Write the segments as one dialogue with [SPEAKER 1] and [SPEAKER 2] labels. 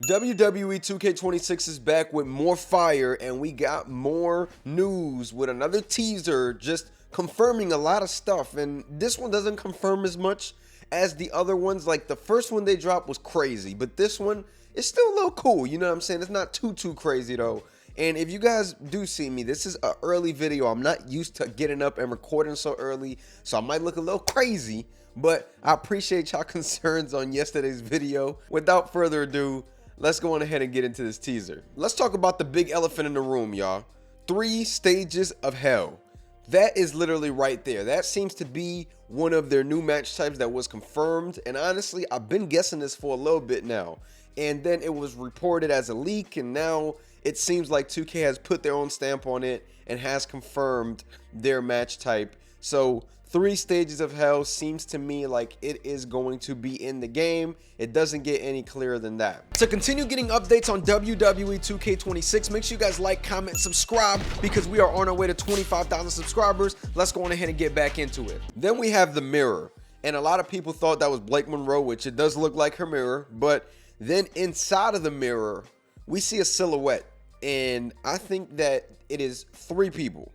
[SPEAKER 1] WWE 2K26 is back with more fire, and we got more news with another teaser just confirming a lot of stuff. And this one doesn't confirm as much as the other ones. Like the first one they dropped was crazy, but this one is still a little cool. You know what I'm saying? It's not too crazy though. And if you guys do see me, this is an early video. I'm not used to getting up and recording so early, so I might look a little crazy, but I appreciate y'all concerns on yesterday's video. Without further ado, let's go on ahead and get into this teaser. Let's talk about the big elephant in the room, y'all. 3 stages of hell. That is literally right there. That seems to be one of their new match types that was confirmed. And honestly, I've been guessing this for a little bit now. And then it was reported as a leak, and now it seems like 2K has put their own stamp on it and has confirmed their match type. So 3 stages of hell seems to me like it is going to be in the game. It doesn't get any clearer than that. To continue getting updates on WWE 2K26, make sure you guys like, comment, and subscribe because we are on our way to 25,000 subscribers. Let's go on ahead and get back into it. Then we have the mirror. And a lot of people thought that was Blake Monroe, which it does look like her mirror. But then inside of the mirror, we see a silhouette. And I think that it is 3 people.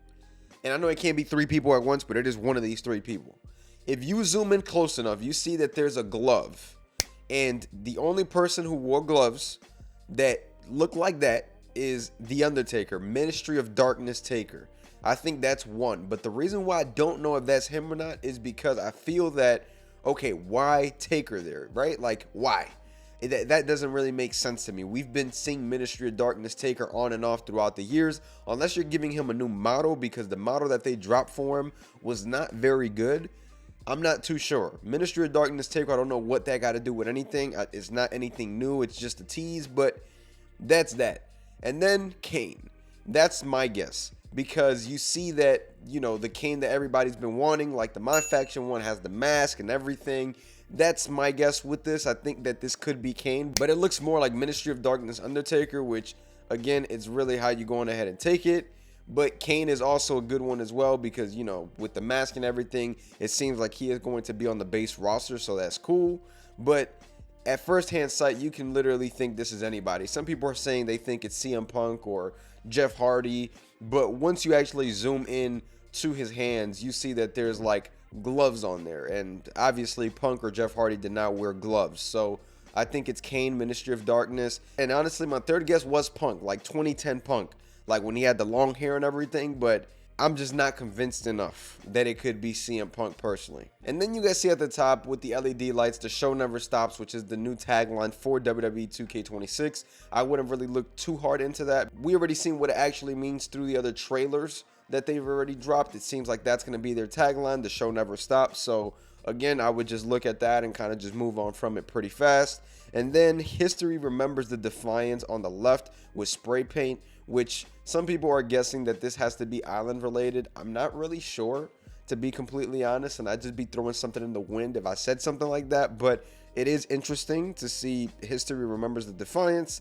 [SPEAKER 1] And I know it can't be 3 people at once, but it is one of these 3 people. If you zoom in close enough, you see that there's a glove. And the only person who wore gloves that look like that is The Undertaker, Ministry of Darkness Taker. I think that's one. But the reason why I don't know if that's him or not is because I feel that, okay, why Taker there, right? Like, why? That doesn't really make sense to me. We've been seeing Ministry of Darkness Taker on and off throughout the years, unless you're giving him a new model, because the model that they dropped for him was not very good. I'm not too sure. Ministry of Darkness Taker, I don't know what that got to do with anything. It's not anything new. It's just a tease, but that's that. And then Kane. That's my guess, because you see that, you know, the Kane that everybody's been wanting, like the My Faction one, has the mask and everything. That's my guess with this. I think that this could be Kane, but it looks more like Ministry of Darkness Undertaker, which again, it's really how you go on ahead and take it. But Kane is also a good one as well, because, you know, with the mask and everything, it seems like he is going to be on the base roster, so that's cool. But at first hand sight, you can literally think this is anybody. Some people are saying they think it's CM Punk or Jeff Hardy, but once you actually zoom in to his hands, you see that there's like gloves on there, and obviously Punk or Jeff Hardy did not wear gloves, so I think it's Kane, Ministry of Darkness. And honestly, my third guess was Punk, like 2010 Punk, like when he had the long hair and everything, but I'm just not convinced enough that it could be CM Punk personally. And then you guys see at the top with the LED lights, the show never stops, which is the new tagline for WWE 2K26. I wouldn't really look too hard into that. We already seen what it actually means through the other trailers that they've already dropped. It seems like that's going to be their tagline, the show never stops. So again, I would just look at that and kind of just move on from it pretty fast. And then history remembers the Defiance on the left with spray paint, which some people are guessing that this has to be island related. I'm not really sure, to be completely honest, and I'd just be throwing something in the wind if I said something like that. But it is interesting to see history remembers the Defiance.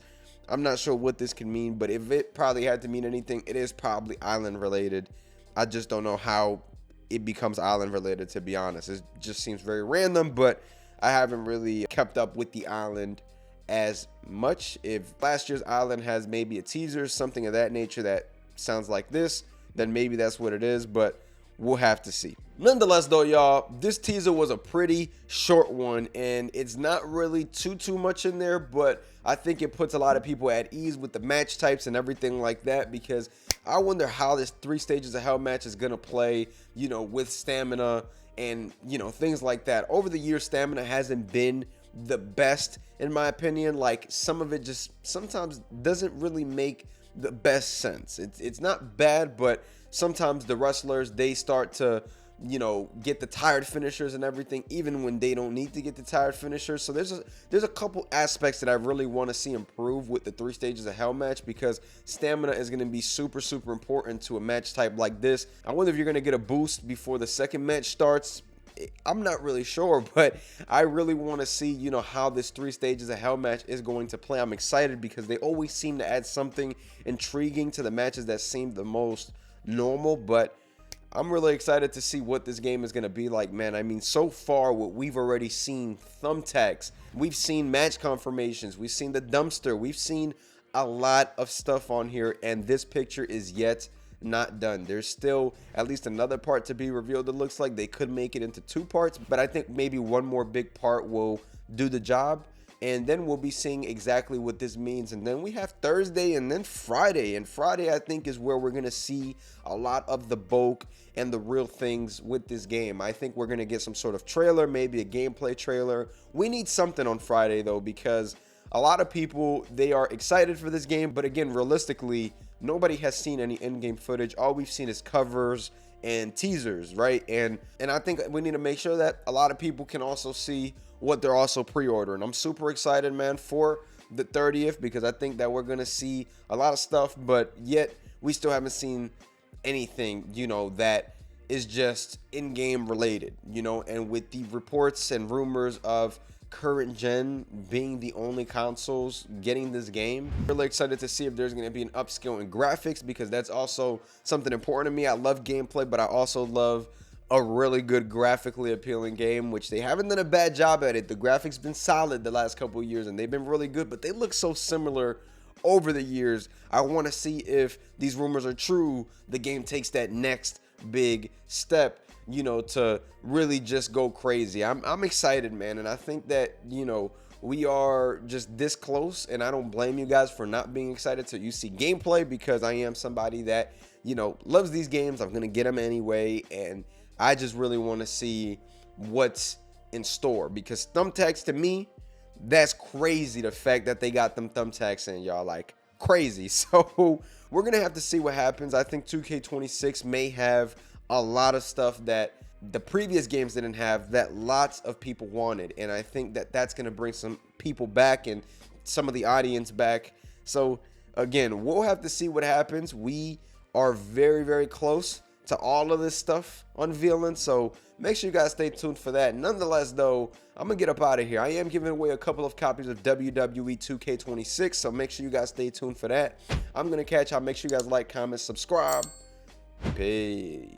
[SPEAKER 1] I'm not sure what this can mean, but if it probably had to mean anything, it is probably island related. I just don't know how it becomes island related, to be honest. It just seems very random, but I haven't really kept up with the island as much. If last year's island has maybe a teaser, something of that nature that sounds like this, then maybe that's what it is, but we'll have to see. Nonetheless though, y'all, this teaser was a pretty short one, and it's not really too much in there, but I think it puts a lot of people at ease with the match types and everything like that, because I wonder how this 3 stages of hell match is gonna play, you know, with stamina and, you know, things like that. Over the years, stamina hasn't been the best in my opinion. Like, some of it just sometimes doesn't really make the best sense. It's not bad, but sometimes the wrestlers, they start to, you know, get the tired finishers and everything, even when they don't need to get the tired finishers. So there's a couple aspects that I really want to see improve with the 3 stages of hell match, because stamina is going to be super important to a match type like this. I wonder if you're going to get a boost before the second match starts. I'm not really sure, but I really want to see, you know, how this 3 stages of hell match is going to play. I'm excited because they always seem to add something intriguing to the matches that seem the most normal, but I'm really excited to see what this game is going to be like, man. I mean, so far, what we've already seen, thumbtacks, we've seen match confirmations, we've seen the dumpster, we've seen a lot of stuff on here, and this picture is yet not done. There's still at least another part to be revealed. It looks like they could make it into 2 parts, but I think maybe one more big part will do the job, and then we'll be seeing exactly what this means. And then we have Thursday and then Friday, and Friday I think is where we're gonna see a lot of the bulk and the real things with this game. I think we're gonna get some sort of trailer, maybe a gameplay trailer. We need something on Friday though, because a lot of people, they are excited for this game, but again, realistically, nobody has seen any in-game footage. All we've seen is covers and teasers, right? And I think we need to make sure that a lot of people can also see what they're also pre-ordering. I'm super excited, man, for the 30th, because I think that we're gonna see a lot of stuff, but yet we still haven't seen anything, you know, that is just in-game related, you know. And with the reports and rumors of current gen being the only consoles getting this game, really excited to see if there's going to be an upscale in graphics, because that's also something important to me. I love gameplay, but I also love a really good graphically appealing game, which they haven't done a bad job at it. The graphics been solid the last couple of years, and they've been really good, but they look so similar over the years. I want to see if these rumors are true, the game takes that next big step, you know, to really just go crazy. I'm excited, man, and I think that, you know, we are just this close, and I don't blame you guys for not being excited till you see gameplay, because I am somebody that, you know, loves these games. I'm gonna get them anyway, and I just really want to see what's in store, because thumbtacks, to me, that's crazy, the fact that they got them thumbtacks in, y'all, like crazy. So we're gonna have to see what happens. I think 2K26 may have a lot of stuff that the previous games didn't have, that lots of people wanted, and I think that that's going to bring some people back and some of the audience back. So again, we'll have to see what happens. We are very, very close to all of this stuff unveiling, so make sure you guys stay tuned for that. Nonetheless though, I'm gonna get up out of here. I am giving away a couple of copies of WWE 2K26, so make sure you guys stay tuned for that. I'm gonna catch y'all. Make sure you guys like, comment, subscribe. Peace.